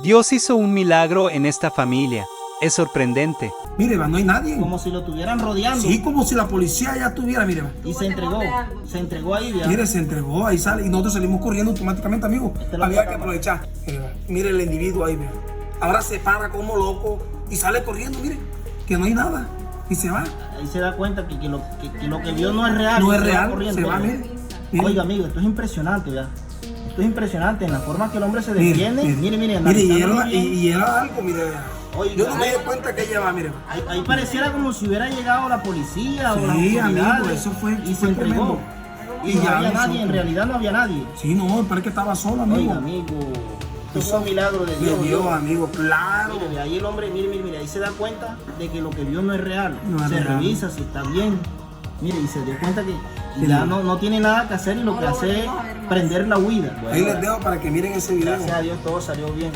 Dios hizo un milagro en esta familia. Es sorprendente. Mire, va, no hay nadie. Como si lo tuvieran rodeando. Sí, como si la policía ya estuviera, mire, va. Y se entregó ahí, ya. Mire, se entregó, ahí sale. Y nosotros salimos corriendo automáticamente, amigo. Esta es la Había que cámara. aprovechar. Mire, va, mire el individuo ahí, mire. Ahora se para como loco y sale corriendo, mire, que no hay nada. Y se va. Ahí se da cuenta que lo que vio no es real. No y es se va real, corriendo, se va, ya. mire. Mire. Oiga, amigo, esto es impresionante, ya. Esto es impresionante en la forma que el hombre se Mire, defiende. Mire, Mire, y analizándolo era, bien. y era algo, mire. Oiga, Yo no me di cuenta que ella va, mire. Ahí pareciera como si hubiera llegado la policía o las Sí, autoridades. amigo, eso fue Y se fue entregó. tremendo. Y no ya había nosotros- nadie, en realidad no había nadie. Sí, no, parece que estaba solo, amigo. Oiga, amigo, esto fue un milagro de Dios. De Dios, amigo, claro. Mire, ahí el hombre, mire, ahí se da cuenta de que lo que vio no es real. No es se real. revisa si está bien. Mire, y se dio cuenta que Sí. ya no tiene nada que hacer y lo que hace es prender la huida. Ahí les dejo para que miren ese video. Gracias a Dios todo salió bien.